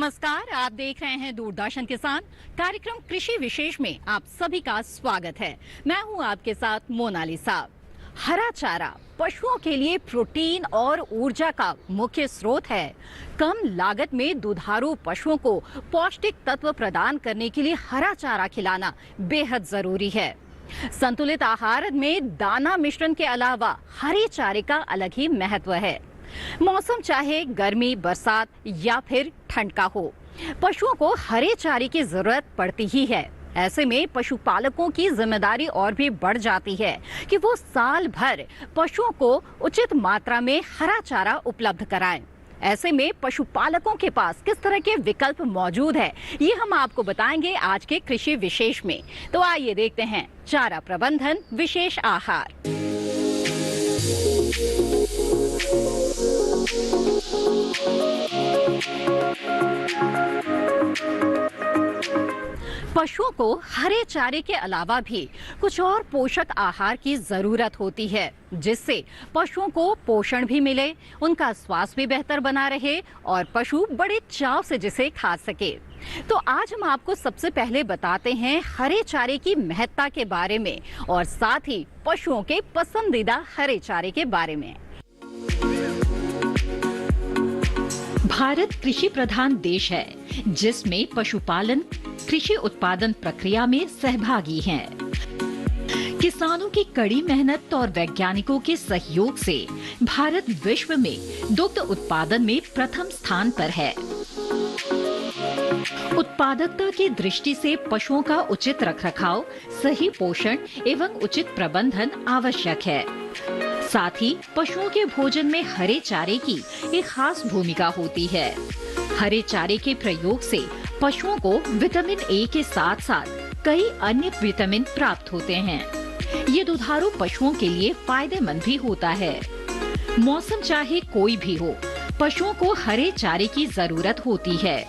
नमस्कार, आप देख रहे हैं दूरदर्शन किसान। कार्यक्रम कृषि विशेष में आप सभी का स्वागत है। मैं हूं आपके साथ मोनालिसा। हरा चारा पशुओं के लिए प्रोटीन और ऊर्जा का मुख्य स्रोत है। कम लागत में दुधारू पशुओं को पौष्टिक तत्व प्रदान करने के लिए हरा चारा खिलाना बेहद जरूरी है। संतुलित आहार में दाना मिश्रण के अलावा हरे चारे का अलग ही महत्व है। मौसम चाहे गर्मी, बरसात या फिर ठंड का हो, पशुओं को हरे चारे की जरूरत पड़ती ही है। ऐसे में पशुपालकों की जिम्मेदारी और भी बढ़ जाती है कि वो साल भर पशुओं को उचित मात्रा में हरा चारा उपलब्ध कराएं। ऐसे में पशुपालकों के पास किस तरह के विकल्प मौजूद है, ये हम आपको बताएंगे आज के कृषि विशेष में। तो आइए देखते हैं चारा प्रबंधन विशेष आहार। पशुओं को हरे चारे के अलावा भी कुछ और पोषक आहार की जरूरत होती है, जिससे पशुओं को पोषण भी मिले, उनका स्वास्थ्य भी बेहतर बना रहे और पशु बड़े चाव से जिसे खा सके। तो आज हम आपको सबसे पहले बताते हैं हरे चारे की महत्ता के बारे में और साथ ही पशुओं के पसंदीदा हरे चारे के बारे में। भारत कृषि प्रधान देश है, जिसमें पशुपालन कृषि उत्पादन प्रक्रिया में सहभागी हैं। किसानों की कड़ी मेहनत और वैज्ञानिकों के सहयोग से भारत विश्व में दुग्ध उत्पादन में प्रथम स्थान पर है। उत्पादकता की दृष्टि से पशुओं का उचित रखरखाव, सही पोषण एवं उचित प्रबंधन आवश्यक है। साथ ही पशुओं के भोजन में हरे चारे की एक खास भूमिका होती है। हरे चारे के प्रयोग से पशुओं को विटामिन ए के साथ साथ कई अन्य विटामिन प्राप्त होते हैं। ये दुधारू पशुओं के लिए फायदेमंद भी होता है। मौसम चाहे कोई भी हो, पशुओं को हरे चारे की जरूरत होती है।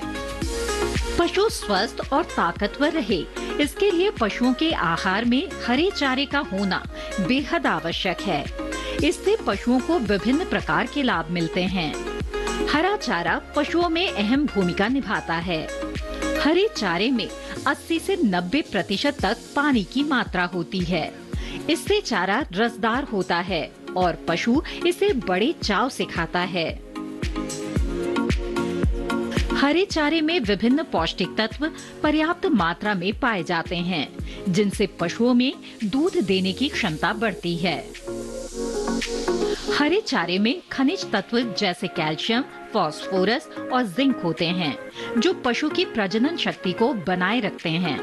पशु स्वस्थ और ताकतवर रहे, इसके लिए पशुओं के आहार में हरे चारे का होना बेहद आवश्यक है। इससे पशुओं को विभिन्न प्रकार के लाभ मिलते हैं। हरा चारा पशुओं में अहम भूमिका निभाता है। हरे चारे में 80 से 90% तक पानी की मात्रा होती है। इससे चारा रसदार होता है और पशु इसे बड़े चाव से खाता है। हरे चारे में विभिन्न पौष्टिक तत्व पर्याप्त मात्रा में पाए जाते हैं, जिनसे पशुओं में दूध देने की क्षमता बढ़ती है। हरे चारे में खनिज तत्व जैसे कैल्शियम, फास्फोरस और जिंक होते हैं, जो पशु की प्रजनन शक्ति को बनाए रखते हैं।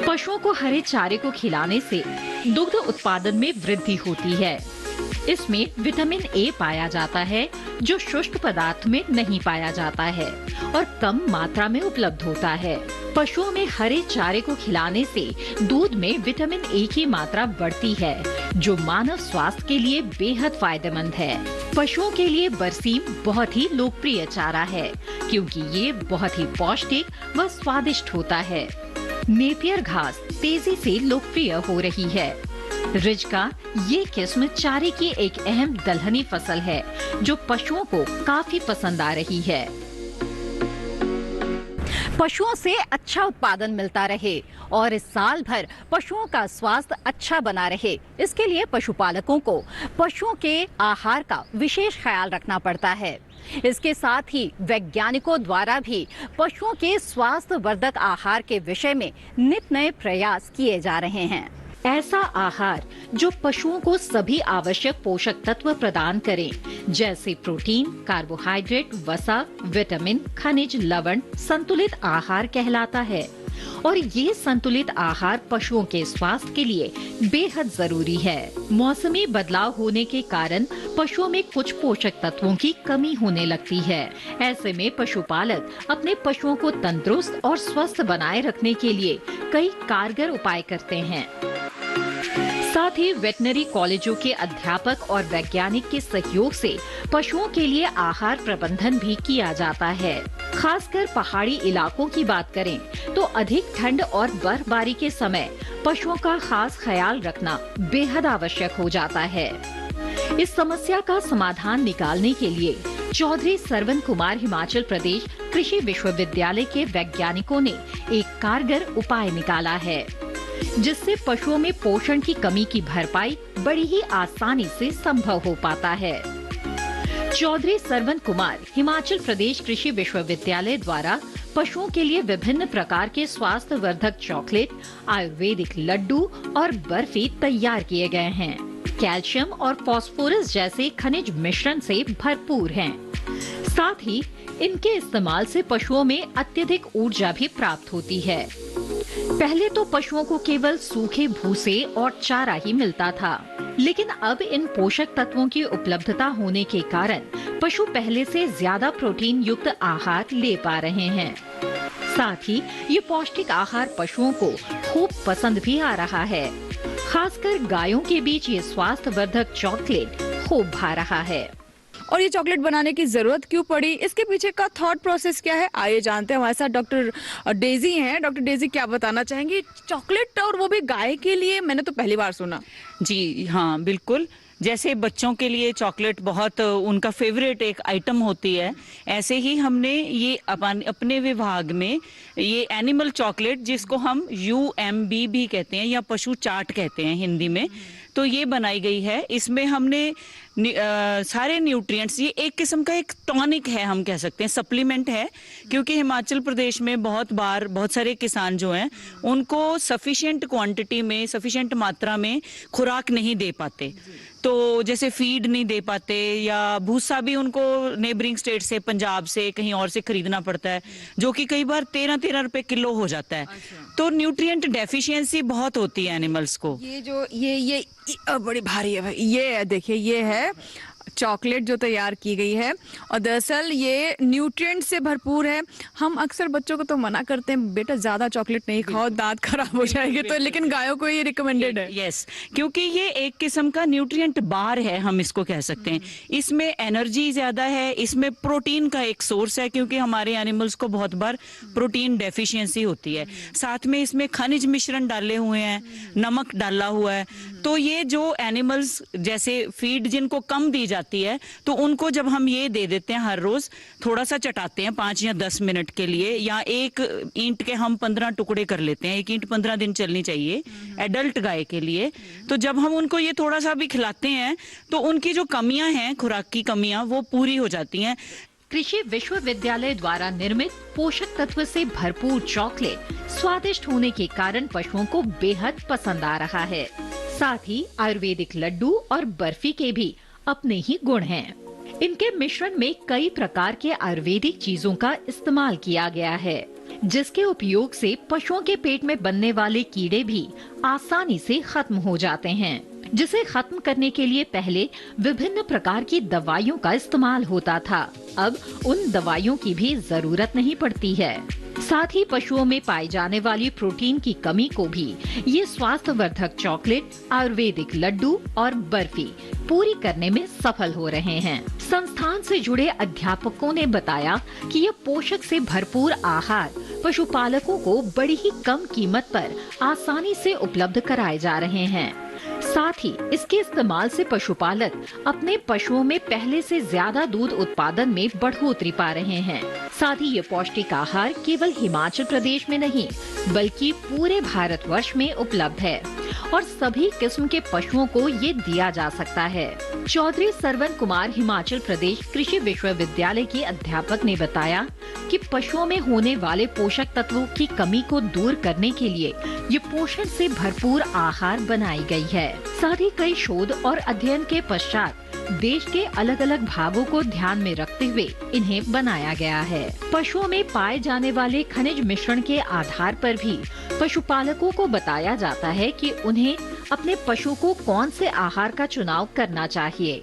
पशुओं को हरे चारे को खिलाने से दुग्ध उत्पादन में वृद्धि होती है। इसमें विटामिन ए पाया जाता है, जो शुष्क पदार्थ में नहीं पाया जाता है और कम मात्रा में उपलब्ध होता है। पशुओं में हरे चारे को खिलाने से दूध में विटामिन ए की मात्रा बढ़ती है, जो मानव स्वास्थ्य के लिए बेहद फायदेमंद है। पशुओं के लिए बरसीम बहुत ही लोकप्रिय चारा है, क्योंकि ये बहुत ही पौष्टिक व स्वादिष्ट होता है। नेपियर घास तेजी से लोकप्रिय हो रही है। रिजका ये किस्म चारे की एक अहम दलहनी फसल है, जो पशुओं को काफी पसंद आ रही है। पशुओं से अच्छा उत्पादन मिलता रहे और इस साल भर पशुओं का स्वास्थ्य अच्छा बना रहे, इसके लिए पशुपालकों को पशुओं के आहार का विशेष ख्याल रखना पड़ता है। इसके साथ ही वैज्ञानिकों द्वारा भी पशुओं के स्वास्थ्य वर्धक आहार के विषय में नित नए प्रयास किए जा रहे हैं। ऐसा आहार जो पशुओं को सभी आवश्यक पोषक तत्व प्रदान करे, जैसे प्रोटीन, कार्बोहाइड्रेट, वसा, विटामिन, खनिज, लवण, संतुलित आहार कहलाता है। और ये संतुलित आहार पशुओं के स्वास्थ्य के लिए बेहद जरूरी है। मौसमी बदलाव होने के कारण पशुओं में कुछ पोषक तत्वों की कमी होने लगती है। ऐसे में पशुपालक अपने पशुओं को तंदुरुस्त और स्वस्थ बनाए रखने के लिए कई कारगर उपाय करते हैं। साथ ही वेटनरी कॉलेजों के अध्यापक और वैज्ञानिक के सहयोग से पशुओं के लिए आहार प्रबंधन भी किया जाता है। खासकर पहाड़ी इलाकों की बात करें तो अधिक ठंड और बर्फबारी के समय पशुओं का खास ख्याल रखना बेहद आवश्यक हो जाता है। इस समस्या का समाधान निकालने के लिए चौधरी सरवन कुमार हिमाचल प्रदेश कृषि विश्वविद्यालय के वैज्ञानिकों ने एक कारगर उपाय निकाला है, जिससे पशुओं में पोषण की कमी की भरपाई बड़ी ही आसानी से संभव हो पाता है। चौधरी सरवन कुमार हिमाचल प्रदेश कृषि विश्वविद्यालय द्वारा पशुओं के लिए विभिन्न प्रकार के स्वास्थ्यवर्धक चॉकलेट, आयुर्वेदिक लड्डू और बर्फी तैयार किए गए हैं। कैल्शियम और फास्फोरस जैसे खनिज मिश्रण से भरपूर हैं। साथ ही इनके इस्तेमाल से पशुओं में अत्यधिक ऊर्जा भी प्राप्त होती है। पहले तो पशुओं को केवल सूखे भूसे और चारा ही मिलता था, लेकिन अब इन पोषक तत्वों की उपलब्धता होने के कारण पशु पहले से ज्यादा प्रोटीन युक्त आहार ले पा रहे हैं। साथ ही ये पौष्टिक आहार पशुओं को खूब पसंद भी आ रहा है। खासकर गायों के बीच ये स्वास्थ्यवर्धक चॉकलेट खूब भा रहा है। और ये चॉकलेट बनाने की जरूरत क्यों पड़ी, इसके पीछे का थॉट प्रोसेस क्या है, आइए जानते हैं। हमारे साथ डॉक्टर डेजी हैं। डॉक्टर डेजी, क्या बताना चाहेंगे चॉकलेट, और वो भी गाय के लिए? मैंने तो पहली बार सुना। जी हाँ, बिल्कुल। जैसे बच्चों के लिए चॉकलेट बहुत उनका फेवरेट एक आइटम होती है, ऐसे ही हमने ये अपने विभाग में ये एनिमल चॉकलेट, जिसको हम UMB भी कहते हैं या पशु चाट कहते हैं हिंदी में, तो ये बनाई गई है। इसमें हमने सारे न्यूट्रिएंट्स, ये एक किस्म का एक टॉनिक है, हम कह सकते हैं सप्लीमेंट है, क्योंकि हिमाचल प्रदेश में बहुत सारे किसान जो हैं उनको सफिशिएंट क्वांटिटी में, सफिशिएंट मात्रा में खुराक नहीं दे पाते। तो जैसे फीड नहीं दे पाते, या भूसा भी उनको नेबरिंग स्टेट से, पंजाब से, कहीं और से खरीदना पड़ता है, जो कि कई बार 13 रुपए किलो हो जाता है। तो न्यूट्रिएंट डेफिशिएंसी बहुत होती है एनिमल्स को। ये जो ये बड़ी भारी है भाई। ये देखिए, ये है चॉकलेट जो तैयार की गई है, और दरअसल ये न्यूट्रिएंट से भरपूर है। हम अक्सर बच्चों को तो मना करते हैं, बेटा ज्यादा चॉकलेट नहीं खाओ, दांत खराब हो जाएंगे, तो लेकिन गायों को ये रिकमेंडेड है। यस, क्योंकि ये एक किस्म का न्यूट्रिएंट बार है, हम इसको कह सकते हैं। इसमें एनर्जी ज्यादा है, इसमें प्रोटीन का एक सोर्स है, क्योंकि हमारे एनिमल्स को बहुत बार प्रोटीन डेफिशिएंसी होती है। साथ में इसमें खनिज मिश्रण डाले हुए हैं, नमक डाला हुआ है। तो ये जो एनिमल्स, जैसे फीड जिनको कम दी जाती है, तो उनको जब हम ये दे देते हैं हर रोज, थोड़ा सा चटाते हैं 5 या 10 मिनट के लिए, या एक ईंट के हम 15 टुकड़े कर लेते हैं। एक ईंट 15 दिन चलनी चाहिए एडल्ट गाय के लिए। तो जब हम उनको ये थोड़ा सा भी खिलाते हैं, तो उनकी जो कमियां हैं, खुराक की कमियां, वो पूरी हो जाती हैं। कृषि विश्वविद्यालय द्वारा निर्मित पोषक तत्व से भरपूर चॉकलेट स्वादिष्ट होने के कारण पशुओं को बेहद पसंद आ रहा है। साथ ही आयुर्वेदिक लड्डू और बर्फी के भी अपने ही गुण हैं। इनके मिश्रण में कई प्रकार के आयुर्वेदिक चीजों का इस्तेमाल किया गया है, जिसके उपयोग से पशुओं के पेट में बनने वाले कीड़े भी आसानी से खत्म हो जाते हैं, जिसे खत्म करने के लिए पहले विभिन्न प्रकार की दवाइयों का इस्तेमाल होता था। अब उन दवाइयों की भी जरूरत नहीं पड़ती है। साथ ही पशुओं में पाई जाने वाली प्रोटीन की कमी को भी ये स्वास्थ्यवर्धक चॉकलेट, आयुर्वेदिक लड्डू और बर्फी पूरी करने में सफल हो रहे हैं। संस्थान से जुड़े अध्यापकों ने बताया कि ये पोषक से भरपूर आहार पशुपालकों को बड़ी ही कम कीमत पर आसानी से उपलब्ध कराए जा रहे हैं। साथ ही इसके इस्तेमाल से पशुपालक अपने पशुओं में पहले से ज्यादा दूध उत्पादन में बढ़ोतरी पा रहे हैं। साथ ही ये पौष्टिक आहार केवल हिमाचल प्रदेश में नहीं, बल्कि पूरे भारतवर्ष में उपलब्ध है और सभी किस्म के पशुओं को ये दिया जा सकता है। चौधरी सरवन कुमार हिमाचल प्रदेश कृषि विश्वविद्यालय के अध्यापक ने बताया कि पशुओं में होने वाले पोषक तत्वों की कमी को दूर करने के लिए ये पोषण से भरपूर आहार बनाई गई है। साथ ही कई शोध और अध्ययन के पश्चात देश के अलग अलग भागों को ध्यान में रखते हुए इन्हें बनाया गया है। पशुओं में पाए जाने वाले खनिज मिश्रण के आधार पर भी पशुपालकों को बताया जाता है कि उन्हें अपने पशु को कौन से आहार का चुनाव करना चाहिए।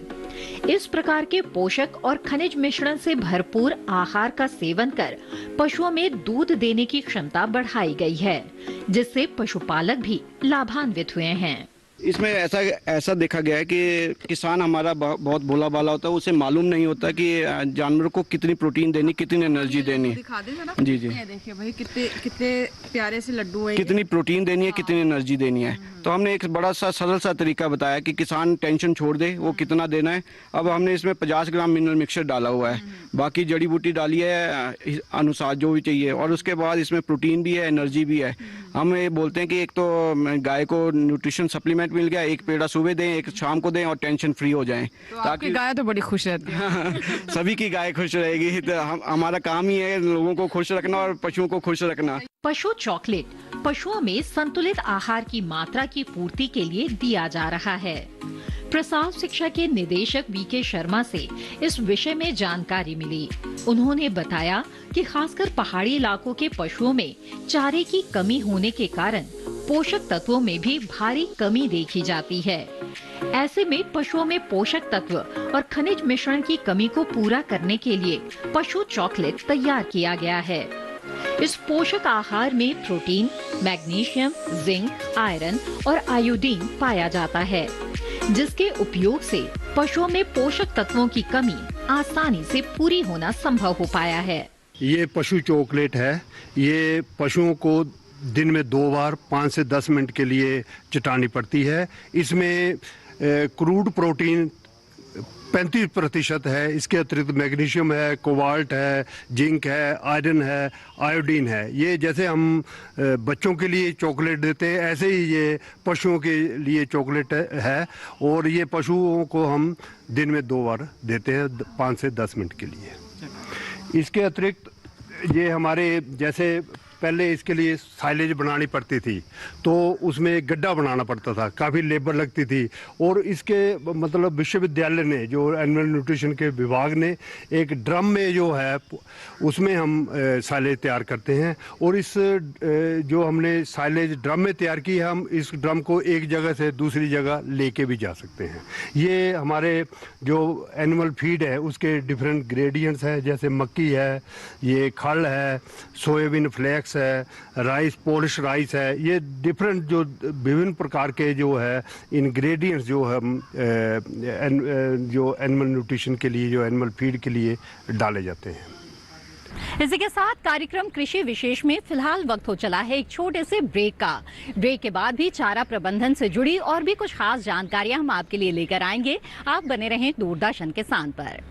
इस प्रकार के पोषक और खनिज मिश्रण से भरपूर आहार का सेवन कर पशुओं में दूध देने की क्षमता बढ़ाई गई है, जिससे पशुपालक भी लाभान्वित हुए हैं। इसमें ऐसा देखा गया है कि किसान हमारा बहुत भोला भाला होता है, उसे मालूम नहीं होता कि जानवर को कितनी प्रोटीन देनी, कितनी एनर्जी देनी। दिखा दें जरा। जी जी, ये देखिए भाई, कितने प्यारे से लड्डू है। कितनी प्रोटीन देनी है, कितनी एनर्जी देनी है। तो हमने एक बड़ा सा सरल सा तरीका बताया कि किसान टेंशन छोड़ दे, वो कितना देना है। अब हमने इसमें 50 ग्राम मिनरल मिक्सचर डाला हुआ है, बाकी जड़ी बूटी डाली है अनुसार जो भी चाहिए, और उसके बाद इसमें प्रोटीन भी है, एनर्जी भी है। हम ये बोलते हैं कि एक तो गाय को न्यूट्रिशन सप्लीमेंट मिल गया, एक पेड़ा सुबह दें, एक शाम को दें, और टेंशन फ्री हो जाएं, तो आपकी गाय तो बड़ी खुश रहती है। सभी की गाय खुश रहेगी। तो हमारा काम ही है लोगों को खुश रखना और पशुओं को खुश रखना। पशु चॉकलेट पशुओं में संतुलित आहार की मात्रा की पूर्ति के लिए दिया जा रहा है। प्रसाव शिक्षा के निदेशक वीके शर्मा से इस विषय में जानकारी मिली। उन्होंने बताया कि खासकर पहाड़ी इलाकों के पशुओं में चारे की कमी होने के कारण पोषक तत्वों में भी भारी कमी देखी जाती है। ऐसे में पशुओं में पोषक तत्व और खनिज मिश्रण की कमी को पूरा करने के लिए पशु चॉकलेट तैयार किया गया है। इस पोषक आहार में प्रोटीन, मैग्नीशियम, जिंक, आयरन और आयोडीन पाया जाता है, जिसके उपयोग से पशुओं में पोषक तत्वों की कमी आसानी से पूरी होना संभव हो पाया है। ये पशु चॉकलेट है। ये पशुओं को दिन में 2 बार 5 से 10 मिनट के लिए चटानी पड़ती है। इसमें क्रूड प्रोटीन 35% है। इसके अतिरिक्त मैग्नीशियम है, कोबाल्ट है, जिंक है, आयरन है, आयोडीन है। ये जैसे हम बच्चों के लिए चॉकलेट देते हैं, ऐसे ही ये पशुओं के लिए चॉकलेट है। और ये पशुओं को हम दिन में 2 बार देते हैं 5 से 10 मिनट के लिए। इसके अतिरिक्त ये हमारे जैसे पहले इसके लिए साइलेज बनानी पड़ती थी, तो उसमें एक गड्ढा बनाना पड़ता था, काफ़ी लेबर लगती थी। और इसके मतलब विश्वविद्यालय ने, जो एनिमल न्यूट्रिशन के विभाग ने, एक ड्रम में जो है उसमें हम साइलेज तैयार करते हैं। और इस जो हमने साइलेज ड्रम में तैयार की है, हम इस ड्रम को एक जगह से दूसरी जगह लेके भी जा सकते हैं। ये हमारे जो एनिमल फीड है उसके डिफरेंट ग्रेडियंट्स हैं, जैसे मक्की है, ये खल है, सोयाबीन फ्लेक्स है, राइस, पॉलिश राइस है। ये डिफरेंट जो विभिन्न प्रकार के जो है इंग्रेडिएंट्स जो हम जो एनिमल न्यूट्रिशन के लिए, जो एनिमल फीड के लिए डाले जाते हैं। इसी के साथ कार्यक्रम कृषि विशेष में फिलहाल वक्त हो चला है एक छोटे से ब्रेक का। ब्रेक के बाद भी चारा प्रबंधन से जुड़ी और भी कुछ खास जानकारियां हम आपके लिए लेकर आएंगे। आप बने रहें दूरदर्शन किसान पर।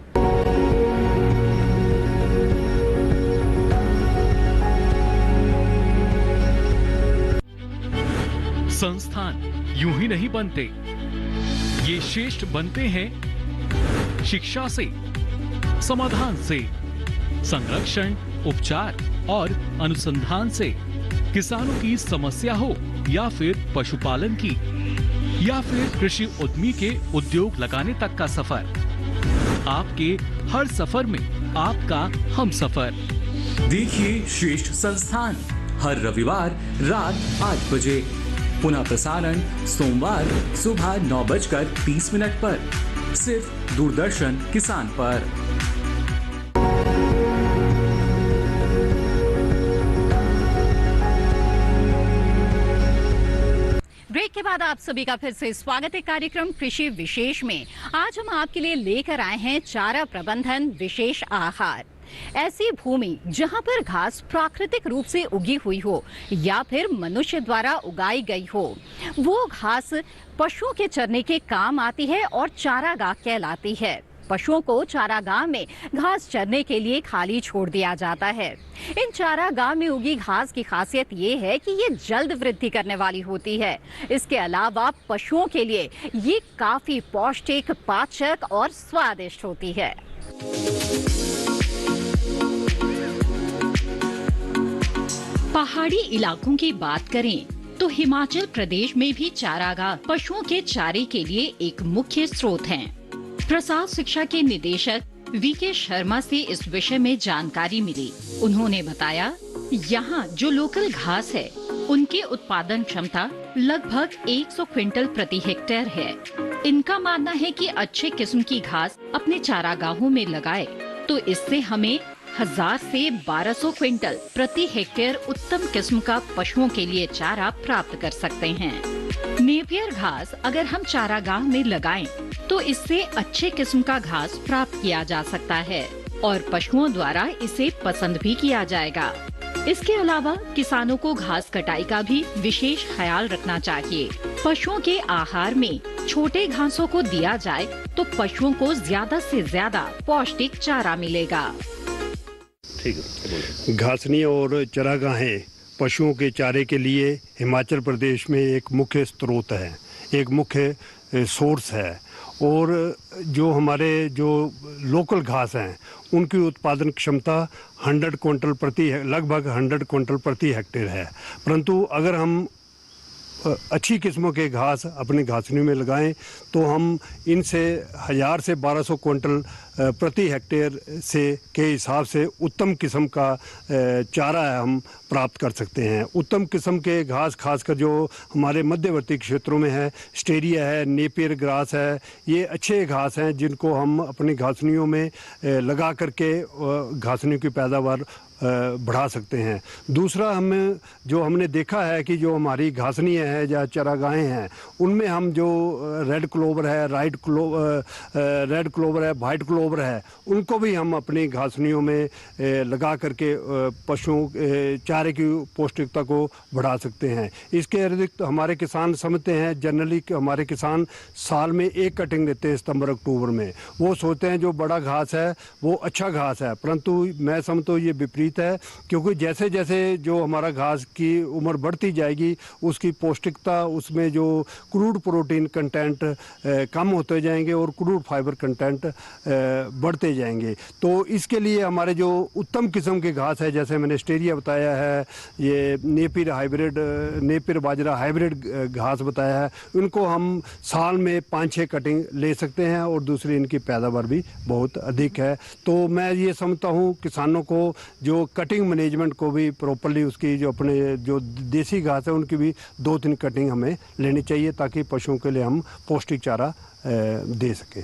संस्थान यूं ही नहीं बनते, ये श्रेष्ठ बनते हैं शिक्षा से, समाधान से, संरक्षण, उपचार और अनुसंधान से। किसानों की समस्या हो या फिर पशुपालन की, या फिर कृषि उद्यमी के उद्योग लगाने तक का सफर, आपके हर सफर में आपका हम सफर। देखिए श्रेष्ठ संस्थान हर रविवार रात 8 बजे, पुनः प्रसारण सोमवार सुबह 9:30 पर, सिर्फ दूरदर्शन किसान पर। ब्रेक के बाद आप सभी का फिर से स्वागत है कार्यक्रम कृषि विशेष में। आज हम आपके लिए लेकर आए हैं चारा प्रबंधन विशेष आहार। ऐसी भूमि जहां पर घास प्राकृतिक रूप से उगी हुई हो या फिर मनुष्य द्वारा उगाई गई हो, वो घास पशुओं के चरने के काम आती है और चारागाह कहलाती है। पशुओं को चारागाह में घास चरने के लिए खाली छोड़ दिया जाता है। इन चारागाह में उगी घास की खासियत ये है कि ये जल्द वृद्धि करने वाली होती है। इसके अलावा पशुओं के लिए ये काफी पौष्टिक, पाचक और स्वादिष्ट होती है। पहाड़ी इलाकों की बात करें तो हिमाचल प्रदेश में भी चारागाह पशुओं के चारे के लिए एक मुख्य स्रोत हैं। प्रसाव शिक्षा के निदेशक वीके शर्मा से इस विषय में जानकारी मिली। उन्होंने बताया, यहाँ जो लोकल घास है उनकी उत्पादन क्षमता लगभग 100 क्विंटल प्रति हेक्टेयर है। इनका मानना है कि अच्छे किस्म की घास अपने चारागाहों में लगाए तो इससे हमें 1000 से 1200 क्विंटल प्रति हेक्टेयर उत्तम किस्म का पशुओं के लिए चारा प्राप्त कर सकते हैं। नेपियर घास अगर हम चारागाह में लगाएं तो इससे अच्छे किस्म का घास प्राप्त किया जा सकता है और पशुओं द्वारा इसे पसंद भी किया जाएगा। इसके अलावा किसानों को घास कटाई का भी विशेष ख्याल रखना चाहिए। पशुओं के आहार में छोटे घासों को दिया जाए तो पशुओं को ज्यादा से ज्यादा पौष्टिक चारा मिलेगा। घासनी और चरागाहें पशुओं के चारे के लिए हिमाचल प्रदेश में एक मुख्य स्रोत है, एक मुख्य सोर्स है। और जो हमारे जो लोकल घास हैं उनकी उत्पादन क्षमता 100 क्विंटल लगभग 100 क्विंटल प्रति हेक्टेयर है। परंतु अगर हम अच्छी किस्मों के घास अपने घासनियों में लगाएं तो हम इनसे 1000 से 1200 क्विंटल प्रति हेक्टेयर से के हिसाब से उत्तम किस्म का चारा हम प्राप्त कर सकते हैं। उत्तम किस्म के घास खासकर जो हमारे मध्यवर्ती क्षेत्रों में है, स्टेरिया है, नेपियर ग्रास है, ये अच्छे घास हैं जिनको हम अपनी घासनियों में लगा करके घासनियों की पैदावार बढ़ा सकते हैं। दूसरा हमने देखा है कि जो हमारी घासनी है या चरागाहें हैं उनमें हम जो रेड क्लोवर है, रेड क्लोवर है, वाइट क्लोवर है, उनको भी हम अपनी घासनियों में लगा करके पशुओं चारे की पौष्टिकता को बढ़ा सकते हैं। इसके अतिरिक्त हमारे किसान समझते हैं, जनरली हमारे किसान साल में एक कटिंग लेते हैं सितंबर अक्टूबर में। वो सोचते हैं जो बड़ा घास है वो अच्छा घास है, परंतु मैं समझता हूँ ये विपरीत है, क्योंकि जैसे जैसे जो हमारा घास की उम्र बढ़ती जाएगी उसकी पौष्टिकता, उसमें जो क्रूड प्रोटीन कंटेंट कम होते जाएंगे और क्रूड फाइबर कंटेंट बढ़ते जाएंगे। तो इसके लिए हमारे जो उत्तम किस्म के घास है, जैसे मैंने स्टेरिया बताया है, ये नेपियर बाजरा हाइब्रिड घास बताया है, उनको हम साल में 5-6 कटिंग ले सकते हैं और दूसरी इनकी पैदावार भी बहुत अधिक है। तो मैं ये समझता हूँ किसानों को जो कटिंग मैनेजमेंट को भी प्रॉपर्ली उसकी जो अपने जो देसी घास है उनकी भी 2-3 कटिंग हमें लेनी चाहिए ताकि पशुओं के लिए हम पौष्टिक चारा दे सकें।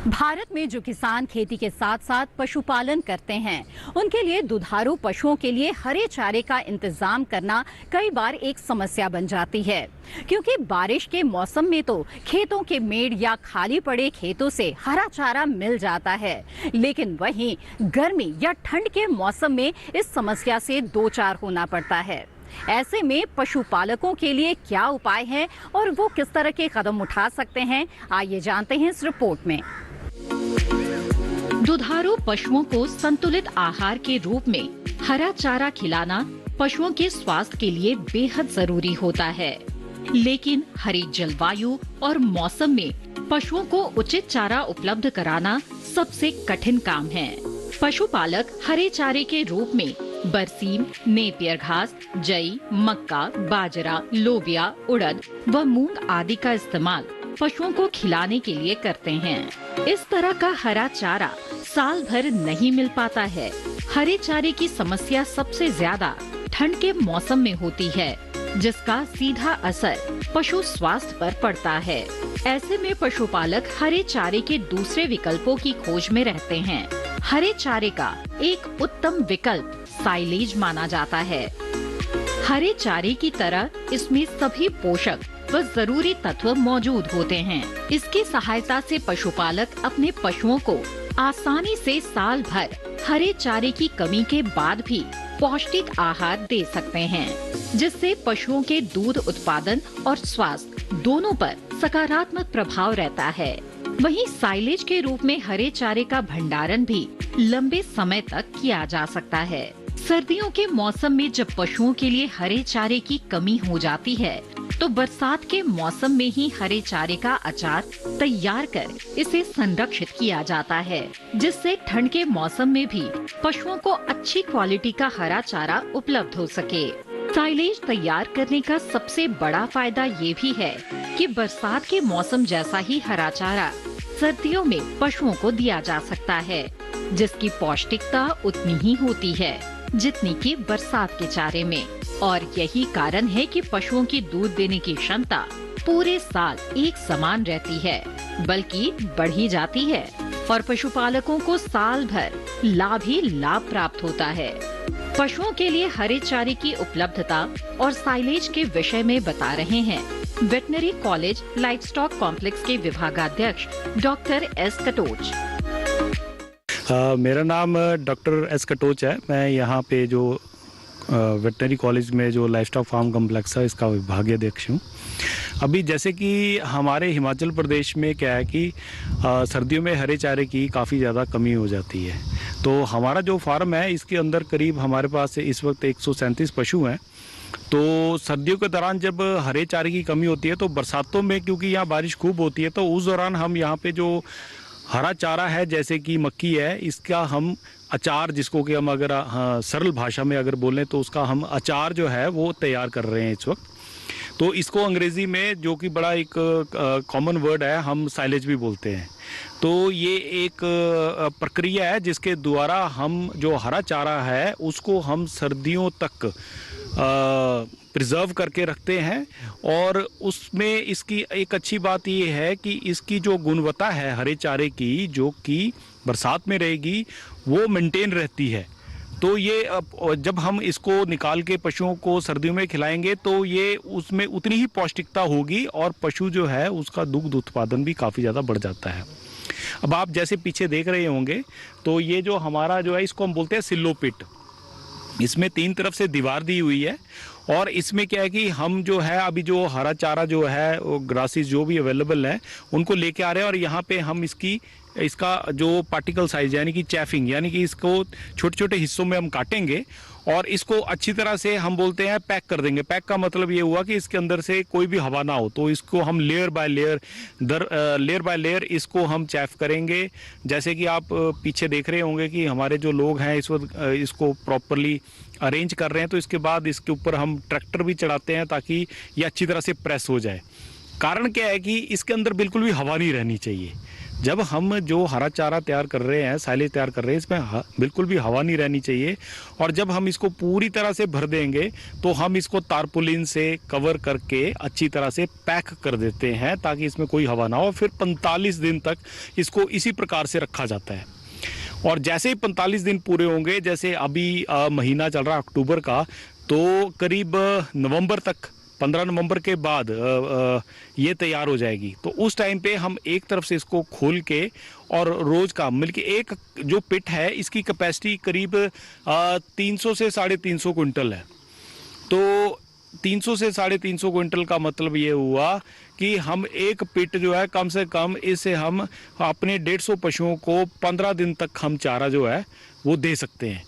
भारत में जो किसान खेती के साथ साथ पशुपालन करते हैं उनके लिए दुधारू पशुओं के लिए हरे चारे का इंतजाम करना कई बार एक समस्या बन जाती है, क्योंकि बारिश के मौसम में तो खेतों के मेड़ या खाली पड़े खेतों से हरा चारा मिल जाता है, लेकिन वहीं गर्मी या ठंड के मौसम में इस समस्या से दो चार होना पड़ता है। ऐसे में पशुपालकों के लिए क्या उपाय हैं और वो किस तरह के कदम उठा सकते हैं, आइए जानते हैं इस रिपोर्ट में। दुधारू पशुओं को संतुलित आहार के रूप में हरा चारा खिलाना पशुओं के स्वास्थ्य के लिए बेहद जरूरी होता है, लेकिन हरी जलवायु और मौसम में पशुओं को उचित चारा उपलब्ध कराना सबसे कठिन काम है। पशुपालक हरे चारे के रूप में बरसीम, नेपियर घास, जई, मक्का, बाजरा, लोबिया, उड़द व मूंग आदि का इस्तेमाल पशुओं को खिलाने के लिए करते हैं। इस तरह का हरा चारा साल भर नहीं मिल पाता है। हरे चारे की समस्या सबसे ज्यादा ठंड के मौसम में होती है, जिसका सीधा असर पशु स्वास्थ्य पर पड़ता है। ऐसे में पशुपालक हरे चारे के दूसरे विकल्पों की खोज में रहते हैं। हरे चारे का एक उत्तम विकल्प साइलेज माना जाता है। हरे चारे की तरह इसमें सभी पोषक व जरूरी तत्व मौजूद होते हैं। इसकी सहायता से पशुपालक अपने पशुओं को आसानी से साल भर हरे चारे की कमी के बाद भी पौष्टिक आहार दे सकते हैं, जिससे पशुओं के दूध उत्पादन और स्वास्थ्य दोनों पर सकारात्मक प्रभाव रहता है। वहीं साइलेज के रूप में हरे चारे का भंडारण भी लंबे समय तक किया जा सकता है। सर्दियों के मौसम में जब पशुओं के लिए हरे चारे की कमी हो जाती है, तो बरसात के मौसम में ही हरे चारे का अचार तैयार कर इसे संरक्षित किया जाता है, जिससे ठंड के मौसम में भी पशुओं को अच्छी क्वालिटी का हरा चारा उपलब्ध हो सके। साइलेज तैयार करने का सबसे बड़ा फायदा ये भी है कि बरसात के मौसम जैसा ही हरा चारा सर्दियों में पशुओं को दिया जा सकता है, जिसकी पौष्टिकता उतनी ही होती है जितनी कि बरसात के चारे में। और यही कारण है कि पशुओं की दूध देने की क्षमता पूरे साल एक समान रहती है, बल्कि बढ़ी जाती है और पशुपालकों को साल भर लाभ ही लाभ प्राप्त होता है। पशुओं के लिए हरे चारे की उपलब्धता और साइलेज के विषय में बता रहे हैं वेटनरी कॉलेज लाइवस्टॉक कॉम्प्लेक्स के विभागाध्यक्ष डॉक्टर एस कटोच। मेरा नाम डॉक्टर एस कटोच है। मैं यहाँ पे जो वेटनरी कॉलेज में जो लाइवस्टॉक फार्म कम्प्लेक्स है इसका विभागाध्यक्ष हूँ। अभी जैसे कि हमारे हिमाचल प्रदेश में क्या है कि सर्दियों में हरे चारे की काफ़ी ज़्यादा कमी हो जाती है। तो हमारा जो फार्म है इसके अंदर करीब हमारे पास इस वक्त 137 पशु हैं। तो सर्दियों के दौरान जब हरे चारे की कमी होती है तो बरसातों में क्योंकि यहाँ बारिश खूब होती है तो उस दौरान हम यहाँ पे जो हरा चारा है जैसे कि मक्की है इसका हम अचार, जिसको कि हम अगर सरल भाषा में अगर बोलें तो उसका हम अचार जो है वो तैयार कर रहे हैं इस वक्त। तो इसको अंग्रेज़ी में जो कि बड़ा एक कॉमन वर्ड है हम साइलेज भी बोलते हैं। तो ये एक प्रक्रिया है जिसके द्वारा हम जो हरा चारा है उसको हम सर्दियों तक प्रिजर्व करके रखते हैं। और उसमें इसकी एक अच्छी बात ये है कि इसकी जो गुणवत्ता है हरे चारे की जो कि बरसात में रहेगी वो मेंटेन रहती है। तो ये जब हम इसको निकाल के पशुओं को सर्दियों में खिलाएंगे तो ये उसमें उतनी ही पौष्टिकता होगी और पशु जो है उसका दुग्ध उत्पादन भी काफ़ी ज़्यादा बढ़ जाता है। अब आप जैसे पीछे देख रहे होंगे तो ये जो हमारा जो है इसको हम बोलते हैं सिल्लो पिट। इसमें 3 तरफ से दीवार दी हुई है और इसमें क्या है कि हम जो है अभी जो हरा चारा जो है वो ग्रासेस जो भी अवेलेबल है उनको लेके आ रहे हैं और यहाँ पे हम इसका जो पार्टिकल साइज यानी कि चैफिंग यानी कि इसको छोटे छोटे हिस्सों में हम काटेंगे और इसको अच्छी तरह से हम बोलते हैं पैक कर देंगे। पैक का मतलब ये हुआ कि इसके अंदर से कोई भी हवा ना हो। तो इसको हम लेयर बाय लेयर इसको हम चैफ करेंगे। जैसे कि आप पीछे देख रहे होंगे कि हमारे जो लोग हैं इस वक्त इसको प्रॉपरली अरेंज कर रहे हैं। तो इसके बाद इसके ऊपर हम ट्रैक्टर भी चढ़ाते हैं ताकि ये अच्छी तरह से प्रेस हो जाए। कारण क्या है कि इसके अंदर बिल्कुल भी हवा नहीं रहनी चाहिए। जब हम जो हरा चारा तैयार कर रहे हैं, साइलेज तैयार कर रहे हैं, इसमें बिल्कुल भी हवा नहीं रहनी चाहिए। और जब हम इसको पूरी तरह से भर देंगे तो हम इसको तारपुलिन से कवर करके अच्छी तरह से पैक कर देते हैं ताकि इसमें कोई हवा ना हो। फिर 45 दिन तक इसको इसी प्रकार से रखा जाता है। और जैसे ही 45 दिन पूरे होंगे, जैसे अभी महीना चल रहा है अक्टूबर का, तो करीब नवंबर तक 15 नवंबर के बाद ये तैयार हो जाएगी। तो उस टाइम पे हम एक तरफ से इसको खोल के और रोज का मिलके एक जो पिट है इसकी कैपेसिटी करीब 300 से 350 क्विंटल है। तो 300 से 350 क्विंटल का मतलब ये हुआ कि हम एक पिट जो है कम से कम इससे हम अपने 150 पशुओं को 15 दिन तक हम चारा जो है वो दे सकते हैं।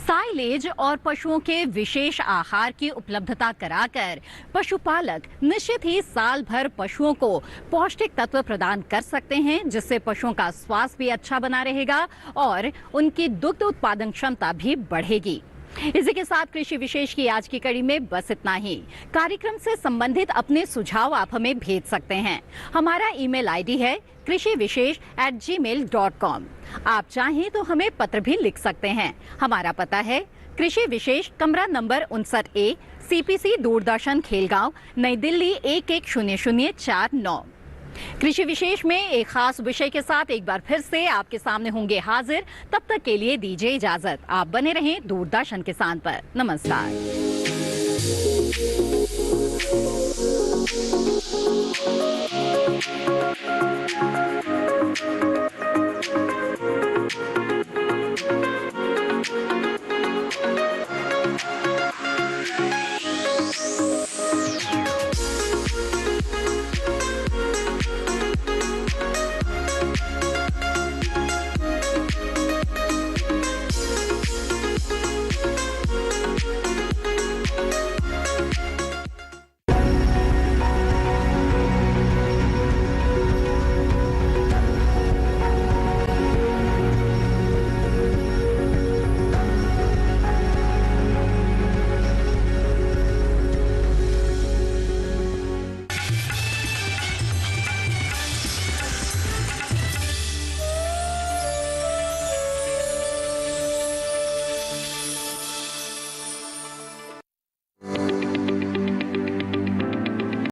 साइलेज और पशुओं के विशेष आहार की उपलब्धता कराकर पशुपालक निश्चित ही साल भर पशुओं को पौष्टिक तत्व प्रदान कर सकते हैं, जिससे पशुओं का स्वास्थ्य भी अच्छा बना रहेगा और उनकी दुग्ध उत्पादन क्षमता भी बढ़ेगी। इसी के साथ कृषि विशेष की आज की कड़ी में बस इतना ही। कार्यक्रम से संबंधित अपने सुझाव आप हमें भेज सकते हैं। हमारा ईमेल आईडी है krishivishesh@gmail.com। आप चाहें तो हमें पत्र भी लिख सकते हैं। हमारा पता है कृषि विशेष, कमरा number 59A, CPC Doordarshan Khelgaon, नई दिल्ली 110049। कृषि विशेष में एक खास विषय के साथ एक बार फिर से आपके सामने होंगे हाजिर। तब तक के लिए दीजिए इजाजत। आप बने रहें दूरदर्शन किसान पर। नमस्कार।